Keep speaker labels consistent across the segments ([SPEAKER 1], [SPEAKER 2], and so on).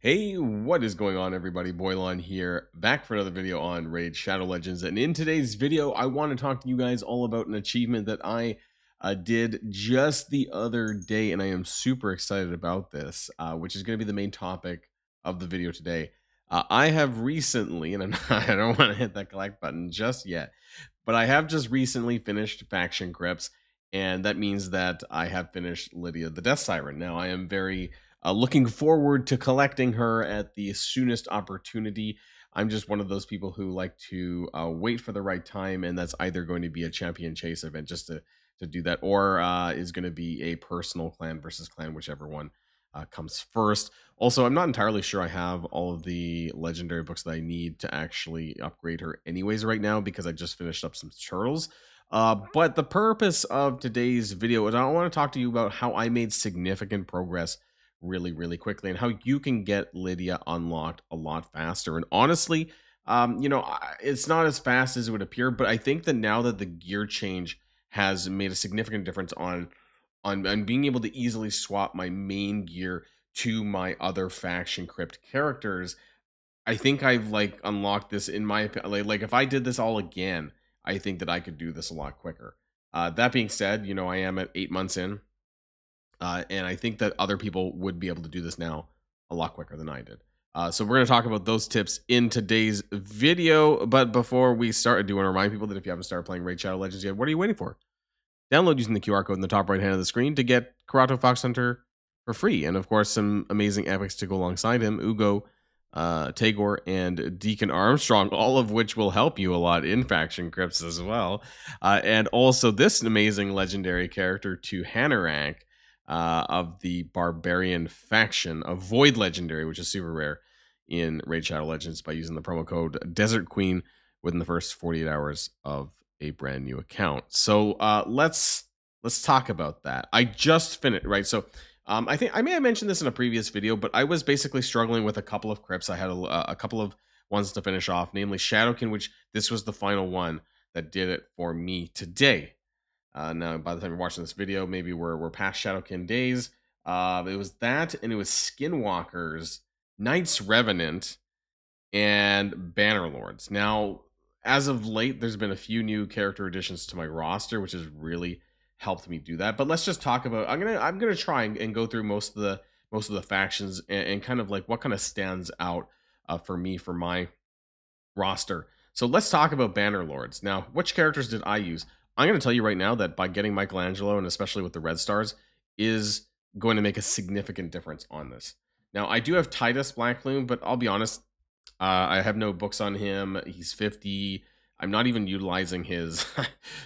[SPEAKER 1] Hey, what is going on, everybody? Boilon here, back for another video on Raid Shadow Legends. And in today's video, I want to talk to you guys all about an achievement that I did just the other day, and I am super excited about this, which is going to be the main topic of the video today. I have recently, and I don't want to hit that collect button just yet, but I have just recently finished Faction Crypts, and that means that I have finished Lydia the Death Siren. Now, I am very looking forward to collecting her at the soonest opportunity. I'm just one of those people who like to wait for the right time, and that's either going to be a champion chase event just to do that, or is going to be a personal clan versus clan, whichever one comes first. Also, I'm not entirely sure I have all of the legendary books that I need to actually upgrade her anyways right now, because I just finished up some turtles. But the purpose of today's video is I want to talk to you about how I made significant progress really quickly, and how you can get Lydia unlocked a lot faster. And honestly, it's not as fast as it would appear, but I think that now that the gear change has made a significant difference on being able to easily swap my main gear to my other faction crypt characters, I think I've like unlocked this in my like if I did this all again, I think that I could do this a lot quicker. That being said, I am at 8 months in, and I think that other people would be able to do this now a lot quicker than I did. So we're going to talk about those tips in today's video. But before we start, I do want to remind people that if you haven't started playing Raid Shadow Legends yet, what are you waiting for? Download using the QR code in the top right hand of the screen to get Karato Fox Hunter for free. And of course, some amazing epics to go alongside him: Ugo, Tagore, and Deacon Armstrong, all of which will help you a lot in Faction Crypts as well. And also this amazing legendary character to Hanorang, of the Barbarian faction, a Void legendary, which is super rare in Raid Shadow Legends, by using the promo code Desert Queen within the first 48 hours of a brand new account. So let's talk about that. I just finished, right? So I think I may have mentioned this in a previous video, but I was basically struggling with a couple of crypts. I had a couple of ones to finish off, namely Shadowkin, which this was the final one that did it for me today. Now, by the time you're watching this video, maybe we're past Shadowkin days. It was that, and it was Skinwalkers, Knights Revenant, and Bannerlords. Now, as of late, there's been a few new character additions to my roster, which has really helped me do that. But let's just talk about. I'm gonna try and go through most of the factions, and kind of like what kind of stands out for me for my roster. So let's talk about Bannerlords. Now, which characters did I use? I'm going to tell you right now that by getting Michelangelo, and especially with the red stars, is going to make a significant difference on this. Now, I do have Titus Blackloom, but I'll be honest, I have no books on him. He's 50. I'm not even utilizing his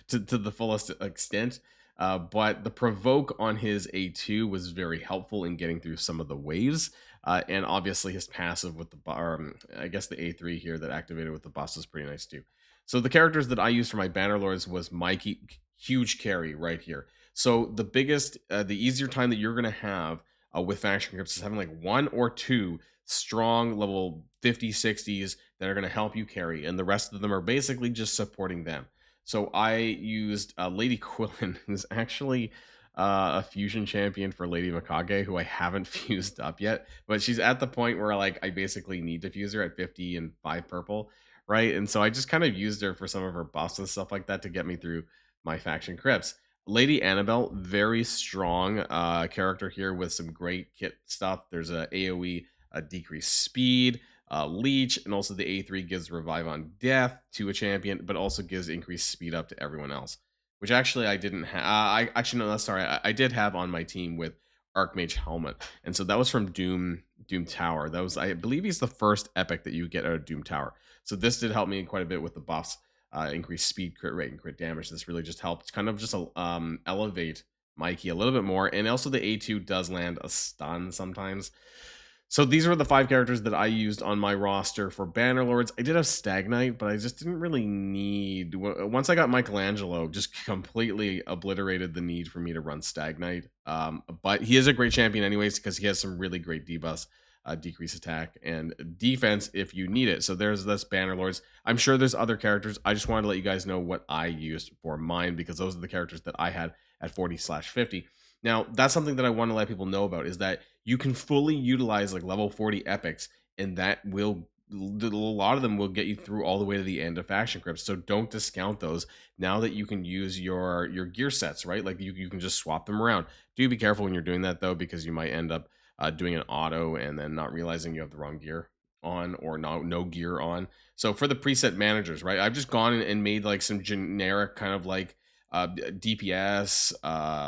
[SPEAKER 1] to the fullest extent. But the provoke on his A2 was very helpful in getting through some of the waves. And obviously his passive with the I guess the A3 here that activated with the boss was pretty nice too. So the characters that I used for my Bannerlords was Mikey, huge carry right here. So the biggest, the easier time that you're going to have with Faction Crypts is having like one or two strong level 50, 60s that are going to help you carry. And the rest of them are basically just supporting them. So I used Lady Quillen, who's actually a fusion champion for Lady Mikage, who I haven't fused up yet. But she's at the point where like I basically need to fuse her at 50 and 5 purple, right? And so I just kind of used her for some of her buffs and stuff like that to get me through my Faction Crypts. Lady Annabelle, very strong character here with some great kit stuff. There's a AoE, a decreased speed, leech, and also the A3 gives revive on death to a champion, but also gives increased speed up to everyone else, which actually I didn't have. I did have on my team with Archmage Helmet, and so that was from Doom Tower. That was, I believe, he's the first epic that you get out of Doom Tower. So this did help me quite a bit with the buffs, increased speed, crit rate, and crit damage. This really just helped kind of just elevate Mikey a little bit more, and also the A2 does land a stun sometimes. So these were the 5 characters that I used on my roster for Bannerlords. I did have Stagnite, but I just didn't really need... Once I got Michelangelo, just completely obliterated the need for me to run Stagnite. But he is a great champion anyways, because he has some really great debuffs, decrease attack, and defense if you need it. So there's this Bannerlords. I'm sure there's other characters. I just wanted to let you guys know what I used for mine, because those are the characters that I had at 40/50. Now, that's something that I want to let people know about, is that you can fully utilize like level 40 epics, and that will a lot of them will get you through all the way to the end of faction crypts. So don't discount those now that you can use your gear sets, right? Like you can just swap them around. Do be careful when you're doing that though, because you might end up doing an auto and then not realizing you have the wrong gear on, or no gear on. So for the preset managers, right, I've just gone and made like some generic kind of like DPS,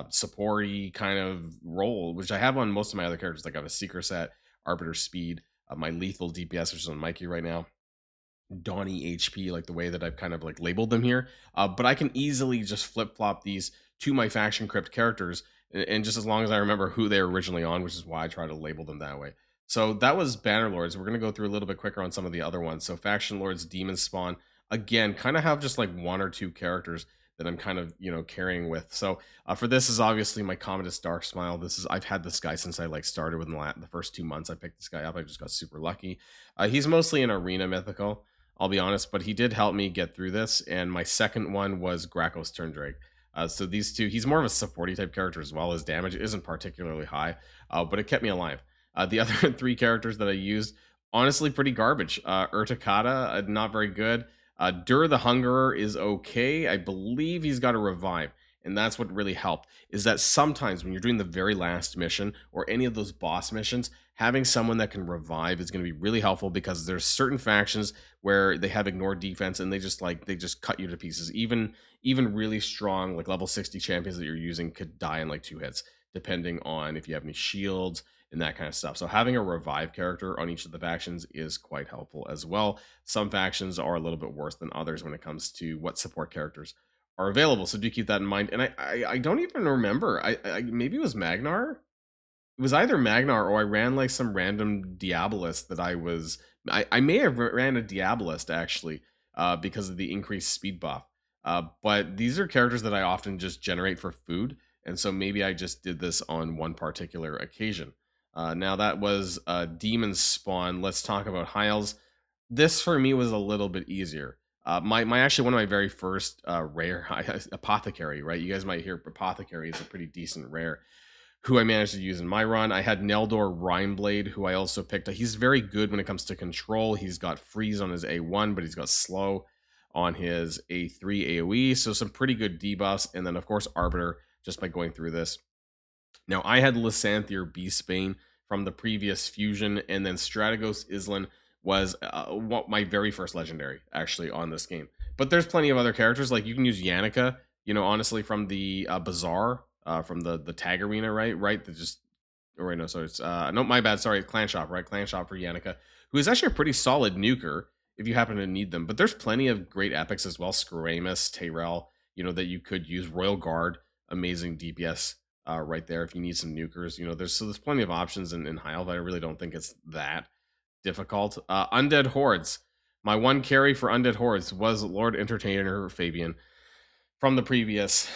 [SPEAKER 1] supporty kind of role, which I have on most of my other characters. Like I have a seeker set, arbiter speed, my lethal DPS, which is on Mikey right now, Donnie HP, like the way that I've kind of like labeled them here. But I can easily just flip flop these to my faction crypt characters, and just as long as I remember who they were originally on, which is why I try to label them that way. So that was Banner Lords. We're gonna go through a little bit quicker on some of the other ones. So Faction Lords, Demon Spawn, again, kind of have just like one or two characters that I'm kind of carrying with. So for this is obviously my Commodus Dark Smile. I've had this guy since I like started within the first 2 months. I picked this guy up. I just got super lucky. He's mostly an arena mythical, I'll be honest, but he did help me get through this. And my second one was Gracchos Turndrake. So these two, he's more of a supporty type character as well. His damage isn't particularly high, but it kept me alive. The other three characters that I used, honestly, pretty garbage. Urticata, not very good. Dur the Hungerer is okay. I believe he's got a revive. And that's what really helped, is that sometimes when you're doing the very last mission or any of those boss missions, having someone that can revive is going to be really helpful, because there's certain factions where they have ignored defense and they just cut you to pieces. Even really strong like level 60 champions that you're using could die in like 2 hits, depending on if you have any shields and that kind of stuff. So having a revive character on each of the factions is quite helpful as well. Some factions are a little bit worse than others when it comes to what support characters are available, so do keep that in mind. And I don't even remember. I maybe it was Magnar. It was either Magnar or I ran like some random Diabolist that I may have ran a Diabolist actually, because of the increased speed buff. But these are characters that I often just generate for food, and so maybe I just did this on one particular occasion. Now that was Demon Spawn. Let's talk about Hiles. This for me was a little bit easier. My actually one of my very first rare apothecary, right? You guys might hear apothecary is a pretty decent rare, who I managed to use in my run. I had Neldor Rhineblade, who I also picked. He's very good when it comes to control. He's got freeze on his A1, but he's got slow on his A3 AoE, so some pretty good debuffs. And then of course Arbiter, just by going through this. Now I had Lysanthier Beastbane from the previous fusion, and then Strategos Islan was my very first legendary actually on this game. But there's plenty of other characters, like you can use Yannicka, honestly, from the Bazaar, from the tag arena, right? That just, or wait, no, sorry, it's no, my bad, sorry, Clan Shop, right? Clan Shop for Yannicka, who is actually a pretty solid nuker if you happen to need them. But there's plenty of great epics as well. Scaramus, Tyrell, that you could use. Royal Guard, amazing DPS right there if you need some nukers. There's plenty of options in High Elf. I really don't think it's that difficult. Undead Hordes. My one carry for Undead Hordes was Lord Entertainer Fabian from the previous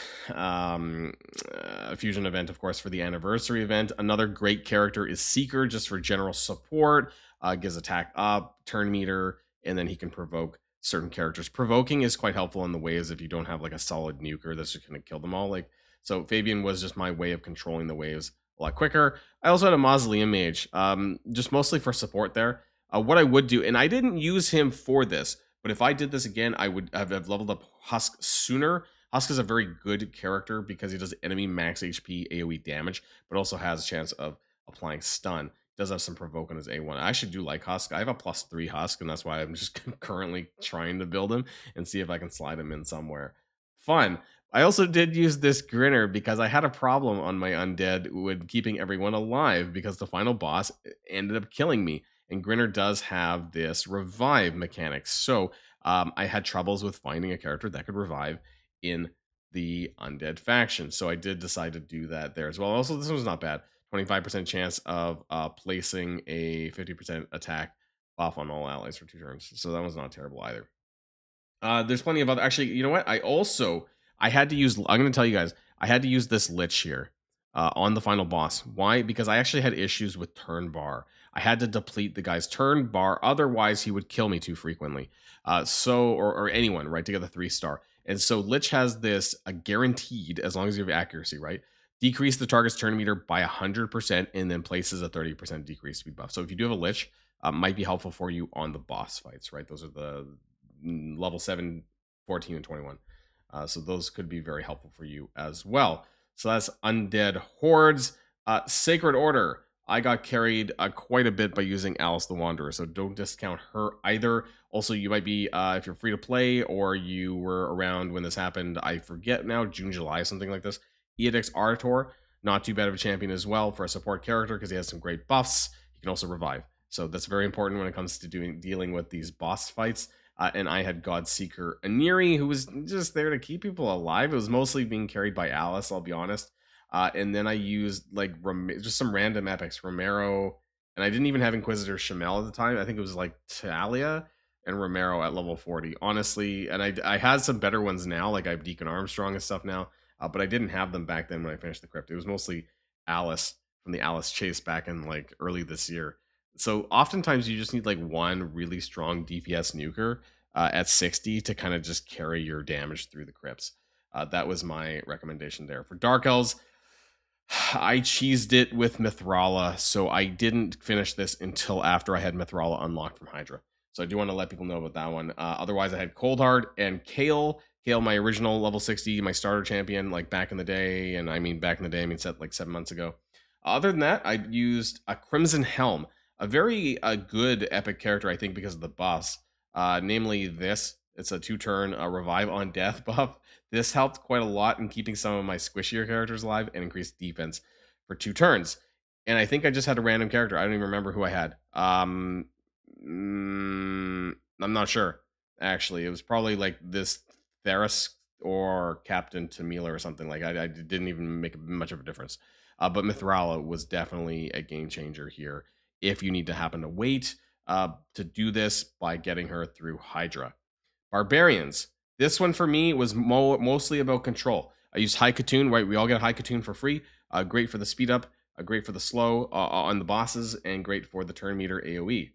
[SPEAKER 1] fusion event, of course, for the anniversary event. Another great character is Seeker, just for general support. Gives attack up, turn meter, and then he can provoke certain characters. Provoking is quite helpful in the waves if you don't have like a solid nuker that's just going to kill them all. So Fabian was just my way of controlling the waves a lot quicker. I also had a Mausoleum Mage, just mostly for support there. What I would do, and I didn't use him for this, but if I did this again, I would have leveled up Husk sooner. Husk is a very good character because he does enemy max HP AoE damage, but also has a chance of applying stun. Does have some provoke on his A1. I actually do like Husk. I have a +3 Husk, and that's why I'm just currently trying to build him and see if I can slide him in somewhere. Fun. I also did use this Grinner because I had a problem on my undead with keeping everyone alive, because the final boss ended up killing me. And Grinner does have this revive mechanic. So I had troubles with finding a character that could revive in the undead faction. So I did decide to do that there as well. Also, this was not bad. 25% chance of placing a 50% attack buff on all allies for 2 turns. So that was not terrible either. There's plenty of other, actually, you know what? I had to use, I'm going to tell you guys, I had to use this Lich here on the final boss. Why? Because I actually had issues with turn bar. I had to deplete the guy's turn bar, otherwise he would kill me too frequently. Or anyone, right, to get the 3-star. And so Lich has this guaranteed, as long as you have accuracy, right, decrease the target's turn meter by 100%, and then places a 30% decreased speed buff. So if you do have a Lich, might be helpful for you on the boss fights, right? Those are the level 7, 14, and 21. So those could be very helpful for you as well. So that's Undead Hordes. Sacred Order. I got carried quite a bit by using Alice the Wanderer, so don't discount her either. Also, you might be, if you're free to play or you were around when this happened, I forget now, June, July, something like this. Edict's Artor, not too bad of a champion as well for a support character because he has some great buffs. He can also revive. So that's very important when it comes to dealing with these boss fights. And I had Godseeker Aniri, who was just there to keep people alive. It was mostly being carried by Alice, I'll be honest. And then I used like just some random epics, Romero, and I didn't even have Inquisitor Shamel at the time. I think it was like Talia and Romero at level 40. Honestly, and I had some better ones now, like I have Deacon Armstrong and stuff now, but I didn't have them back then when I finished the crypt. It was mostly Alice from the Alice chase back in like early this year. So oftentimes you just need like one really strong DPS nuker at 60 to kind of just carry your damage through the crypts. That was my recommendation there. For Dark Elves, I cheesed it with Mithrala, so I didn't finish this until after I had Mithrala unlocked from Hydra. So I do want to let people know about that one. Otherwise, I had Coldheart and Kale. Kale, my original level 60, my starter champion, like back in the day. And I mean back in the day, I mean set like 7 months ago. Other than that, I used a Crimson Helm, a very good epic character, I think, because of the buffs. Namely this. It's a 2-turn revive on death buff. This helped quite a lot in keeping some of my squishier characters alive and increased defense for 2 turns. And I think I just had a random character. I don't even remember who I had. I'm not sure, actually. It was probably like this Theris or Captain Tamila or something. Like I didn't even make much of a difference. But Mithrala was definitely a game changer here if you need to happen to wait to do this by getting her through Hydra. Barbarians. This one for me was mostly about control. I used High Katoon, right? We all get High Katoon for free. Great for the speed up, great for the slow on the bosses, and great for the turn meter AoE.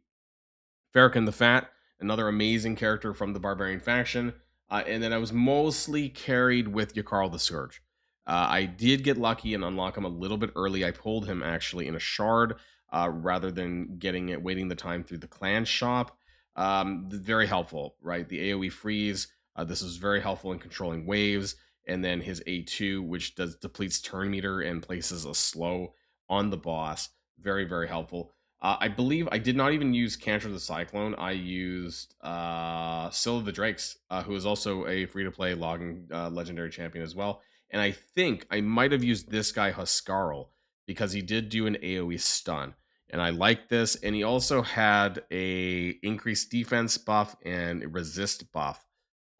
[SPEAKER 1] Farrakhan the Fat, another amazing character from the Barbarian faction. And then I was mostly carried with Yakarl the Scourge. I did get lucky and unlock him a little bit early. I pulled him actually in a shard rather than waiting the time through the clan shop. Very helpful, right? The AoE freeze. This is very helpful in controlling waves. And then his A2, which depletes turn meter and places a slow on the boss. Very, very helpful. I believe I did not even use Cantor the Cyclone. I used Scylla the Drakes, who is also a free-to-play logging legendary champion as well. And I think I might have used this guy, Huskarl, because he did do an AoE stun. And I like this. And he also had a increased defense buff and resist buff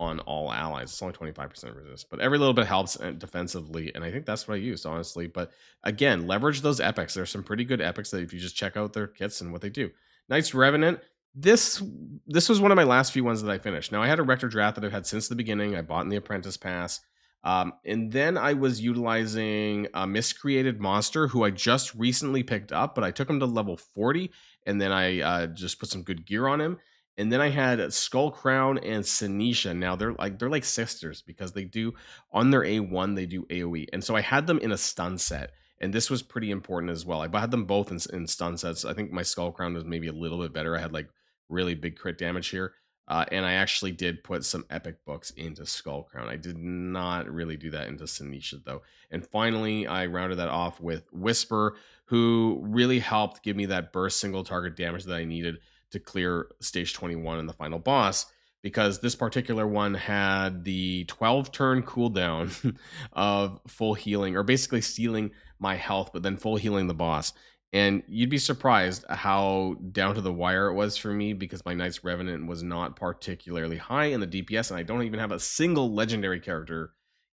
[SPEAKER 1] on all allies. It's only 25% resist, but every little bit helps defensively. And I think that's what I used, honestly. But again, leverage those epics. There's some pretty good epics that if you just check out their kits and what they do. Knight's Revenant. This was one of my last few ones that I finished. Now, I had a Rector Draft that I've had since the beginning. I bought in the Apprentice Pass. And then I was utilizing a Miscreated Monster who I just recently picked up, but I took him to level 40, and then I just put some good gear on him. And then I had Skull Crown and Sinisha. Now they're like sisters because they do on their A1 they do AoE, and so I had them in a stun set, and this was pretty important as well. I had them both in stun sets. I think my Skull Crown was maybe a little bit better. I had like really big crit damage here. And I actually did put some epic books into Skull Crown. I did not really do that into Sinisha, though. And finally, I rounded that off with Whisper, who really helped give me that burst single target damage that I needed to clear stage 21 and the final boss, because this particular one had the 12-turn cooldown of full healing, or basically stealing my health, but then full healing the boss. And you'd be surprised how down to the wire it was for me, because my Knight's Revenant was not particularly high in the DPS, and I don't even have a single legendary character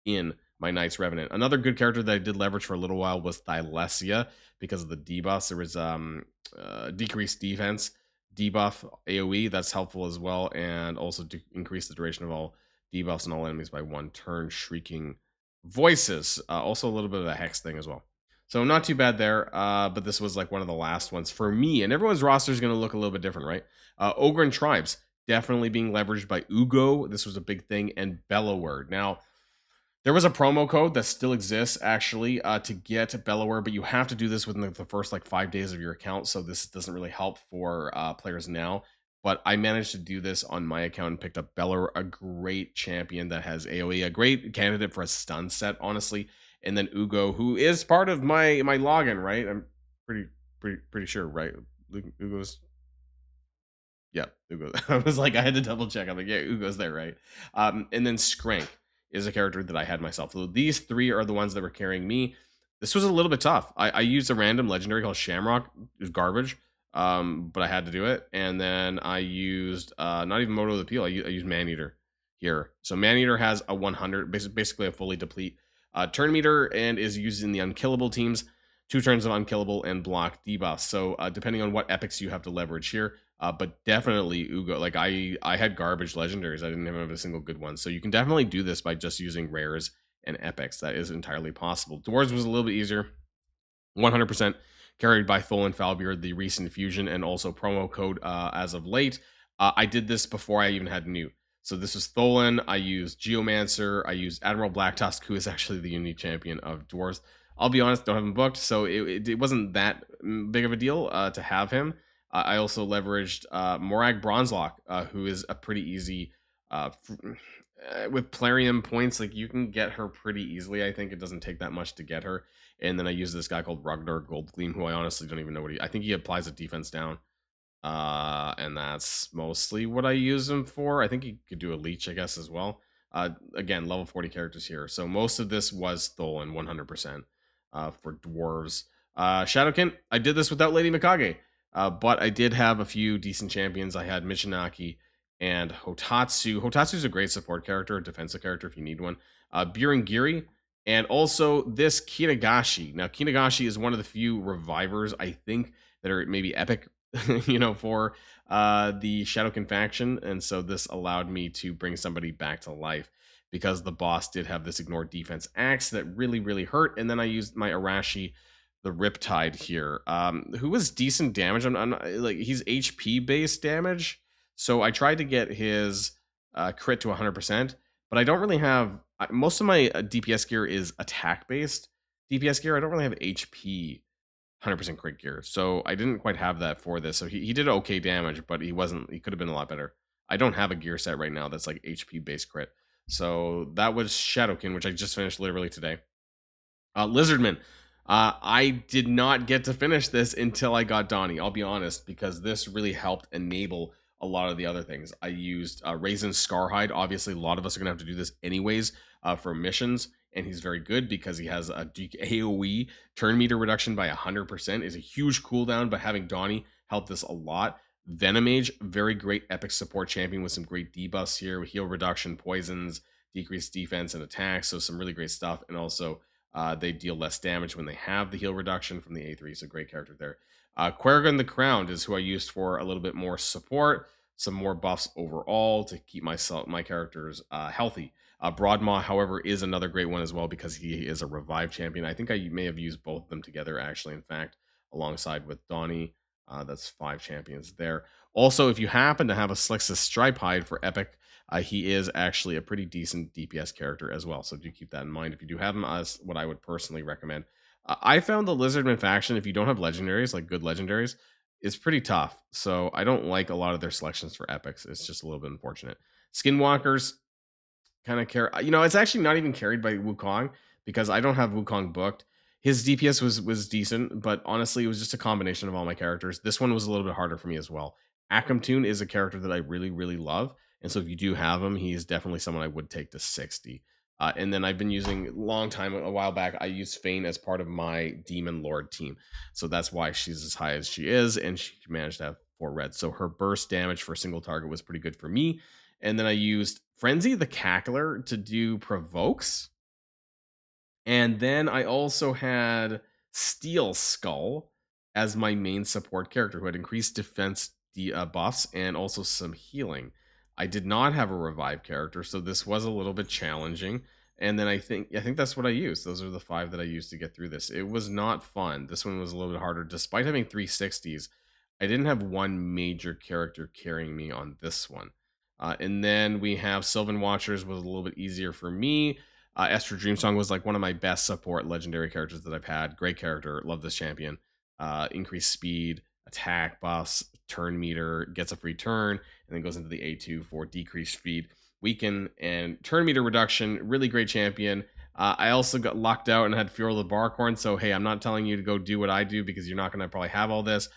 [SPEAKER 1] in my Knight's Revenant. Another good character that I did leverage for a little while was Thylesia, because of the debuffs. There was decreased defense, debuff AoE, that's helpful as well, and also to increase the duration of all debuffs on all enemies by 1 turn. Shrieking Voices, also a little bit of a hex thing as well. So not too bad there, but this was like one of the last ones for me. And everyone's roster is going to look a little bit different, right? Ogren Tribes, definitely being leveraged by Ugo. This was a big thing. And Bellower. Now, There was a promo code that still exists actually to get Bellower, but you have to do this within the first like 5 days of your account. So this doesn't really help for players now. But I managed to do this on my account and picked up Bellower, a great champion that has AoE, a great candidate for a stun set, honestly. And then Ugo, who is part of my login, right? I'm pretty sure, right? Ugo's yeah, Ugo. I was like, I had to double check. I'm like, yeah, Ugo's there, right? And then Skrank is a character that I had myself. So these three are the ones that were carrying me. This was a little bit tough. I used a random legendary called Shamrock. It was garbage, but I had to do it. And then I used not even Moto of the Peel. I used Maneater here. So Maneater has a 100, basically a fully deplete turn meter, and is used in the unkillable teams. 2 turns of unkillable and block debuffs. So depending on what epics you have to leverage here, but definitely Ugo. Like I had garbage legendaries. I didn't have a single good one. So you can definitely do this by just using rares and epics. That is entirely possible. Dwarves was a little bit easier. 100% carried by Tholan Falbeard, the recent fusion, and also promo code as of late. I did this before I even had new. So this is Tholan. I used Geomancer. I used Admiral Blacktusk, who is actually the unique champion of Dwarves. I'll be honest, don't have him booked, so it wasn't that big of a deal to have him. I also leveraged Morag Bronzelock, who is a pretty easy with Plarium points. Like you can get her pretty easily. I think it doesn't take that much to get her. And then I use this guy called Ragnar Goldgleam, who I honestly don't even know what I think he applies a defense down. And that's mostly what I use him for. I think he could do a leech, I guess, as well. Again, level 40 characters here. So most of this was stolen 100% for dwarves. Shadowkin, I did this without Lady Mikage. But I did have a few decent champions. I had Michinaki and Hotatsu. Hotatsu's a great support character, a defensive character if you need one. Birangiri, and also this Kinagashi. Now, Kinagashi is one of the few revivers, I think, that are maybe epic, for the Shadowkin faction. And so this allowed me to bring somebody back to life because the boss did have this ignore defense axe that really, really hurt. And then I used my Arashi, the Riptide here, who was decent damage. I'm like, he's HP based damage. So I tried to get his crit to 100%, but I don't really have, most of my DPS gear is attack based DPS gear. I don't really have HP 100% crit gear. So I didn't quite have that for this. So he did okay damage, but he could have been a lot better. I don't have a gear set right now that's like HP based crit. So that was Shadowkin, which I just finished literally today. Lizardman. I did not get to finish this until I got Donnie, I'll be honest, because this really helped enable a lot of the other things. I used Raisin Scarhide. Obviously, a lot of us are going to have to do this anyways for missions, and he's very good because he has a AoE turn meter reduction by 100%, is a huge cooldown, but having Donnie helped this a lot. Venomage, very great epic support champion with some great debuffs here, with heal reduction, poisons, decreased defense and attacks, so some really great stuff, and also they deal less damage when they have the heal reduction from the A3, so great character there. Quergon the Crowned is who I used for a little bit more support, some more buffs overall to keep my characters healthy. Broadmaw, however, is another great one as well because he is a revive champion. I think I may have used both of them together, actually, in fact, alongside with Donnie. That's 5 champions there. Also, if you happen to have a Slixus Stripehide for Epic, he is actually a pretty decent DPS character as well. So do keep that in mind. If you do have him, as what I would personally recommend. I found the Lizardman faction, if you don't have legendaries, like good legendaries, is pretty tough. So I don't like a lot of their selections for epics. It's just a little bit unfortunate. Skinwalkers kind of care. It's actually not even carried by Wukong because I don't have Wukong booked. His DPS was decent, but honestly, it was just a combination of all my characters. This one was a little bit harder for me as well. Akamtoon is a character that I really, really love. And so if you do have him, he is definitely someone I would take to 60. And then I've been using a while back, I used Fane as part of my Demon Lord team. So that's why she's as high as she is, and she managed to have 4 red. So her burst damage for a single target was pretty good for me. And then I used Frenzy the Cackler to do provokes. And then I also had Steel Skull as my main support character who had increased defense buffs and also some healing. I did not have a revive character, so this was a little bit challenging. And then I think that's what I used. Those are the 5 that I used to get through this. It was not fun. This one was a little bit harder. Despite having 360s, I didn't have one major character carrying me on this one. And then we have Sylvan Watchers was a little bit easier for me. Esther Dreamsong was like one of my best support legendary characters that I've had. Great character. Love this champion. Increased speed, attack buffs, turn meter, gets a free turn, and then goes into the A2 for decreased speed, weaken, and turn meter reduction. Really great champion. I also got locked out and had Fury the Barkhorn. So, hey, I'm not telling you to go do what I do because you're not going to probably have all this.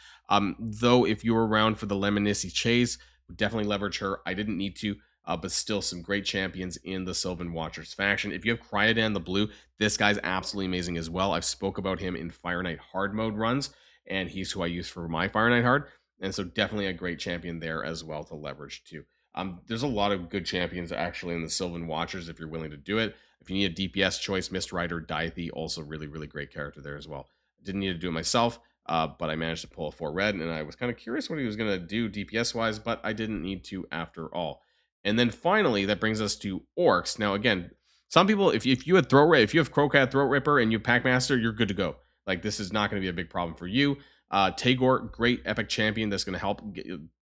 [SPEAKER 1] Though, if you were around for the Lemnisci chase, definitely leverage her. I didn't need to. But still some great champions in the Sylvan Watchers faction. If you have Cryodan the Blue, this guy's absolutely amazing as well. I've spoke about him in Fire Knight hard mode runs, and he's who I use for my Fire Knight hard. And so definitely a great champion there as well to leverage too. There's a lot of good champions actually in the Sylvan Watchers if you're willing to do it. If you need a DPS choice, Mist Rider, Diethy, also really, really great character there as well. Didn't need to do it myself, but I managed to pull a 4 red, and I was kind of curious what he was going to do DPS-wise, but I didn't need to after all. And then finally, that brings us to orcs. Now, again, some people, if you had if you have Crocat Throat Ripper and you have Packmaster, you're good to go. Like, this is not going to be a big problem for you. Tagor, great epic champion that's going to help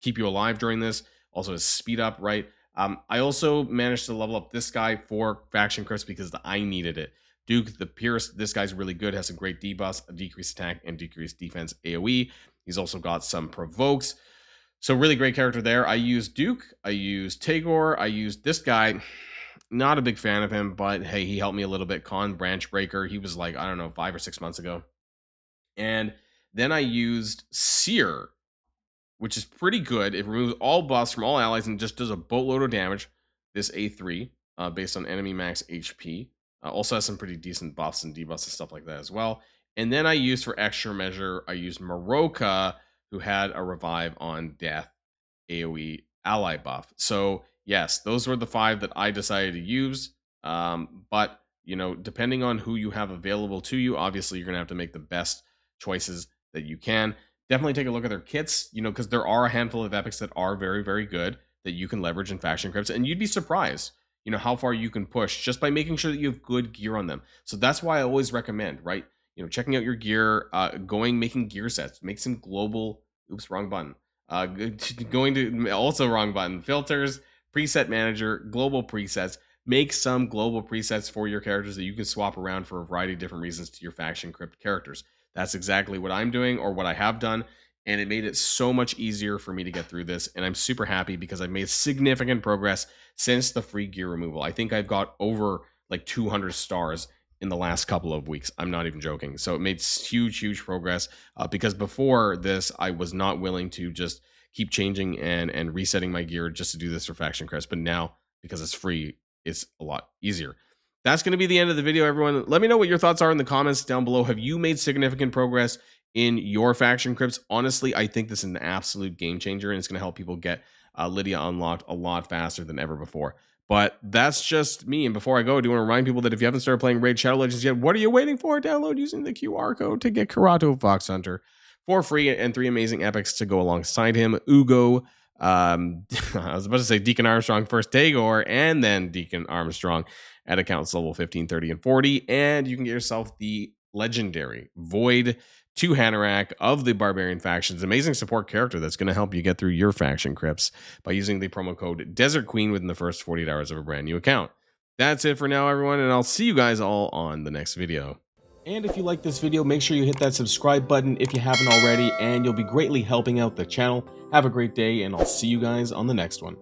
[SPEAKER 1] keep you alive during this. Also has speed up, right? I also managed to level up this guy for faction crypts because I needed it. Duke the Pierce, this guy's really good, has some great debuffs, a decreased attack and decreased defense AoE. He's also got some provokes. So really great character there. I used Duke, I used Tagor, I used this guy. Not a big fan of him, but hey, he helped me a little bit. Khan Branchbreaker, he was like, I don't know, 5 or 6 months ago. And then I used Seer, which is pretty good. It removes all buffs from all allies and just does a boatload of damage. This A3, based on enemy max HP. Also has some pretty decent buffs and debuffs and stuff like that as well. And then I used for extra measure, I used Maroka, who had a revive on death AoE ally buff. So yes, those were the 5 that I decided to use. But you know, depending on who you have available to you, obviously you're gonna have to make the best choices that you can. Definitely take a look at their kits, you know, because there are a handful of epics that are very, very good that you can leverage in faction crypts, and you'd be surprised, you know, how far you can push just by making sure that you have good gear on them. So that's why I always recommend, right? You know, checking out your gear, making gear sets, make some global, oops, wrong button. Going to, also wrong button, filters, preset manager, global presets, make some global presets for your characters that you can swap around for a variety of different reasons to your faction crypt characters. That's exactly what I'm doing or what I have done. And it made it so much easier for me to get through this. And I'm super happy because I've made significant progress since the free gear removal. I think I've got over like 200 stars in the last couple of weeks. I'm not even joking. So it made huge, huge progress because before this, I was not willing to just keep changing and resetting my gear just to do this for faction crypts. But now, because it's free, it's a lot easier. That's going to be the end of the video, everyone. Let me know what your thoughts are in the comments down below. Have you made significant progress in your faction crypts? Honestly, I think this is an absolute game changer, and it's going to help people get Lydia unlocked a lot faster than ever before. But that's just me. And before I go, I do want to remind people that if you haven't started playing Raid Shadow Legends yet, what are you waiting for? Download using the QR code to get Karato Fox Hunter for free and 3 amazing epics to go alongside him. Ugo, I was about to say Deacon Armstrong first, Tagor, and then Deacon Armstrong at accounts level 15, 30, and 40. And you can get yourself the legendary Void 2 Hanorach of the Barbarian factions. Amazing support character that's going to help you get through your faction crypts by using the promo code Desert Queen within the first 48 hours of a brand new account. That's it for now, everyone, and I'll see you guys all on the next video. And if you like this video, make sure you hit that subscribe button if you haven't already, and you'll be greatly helping out the channel. Have a great day, and I'll see you guys on the next one.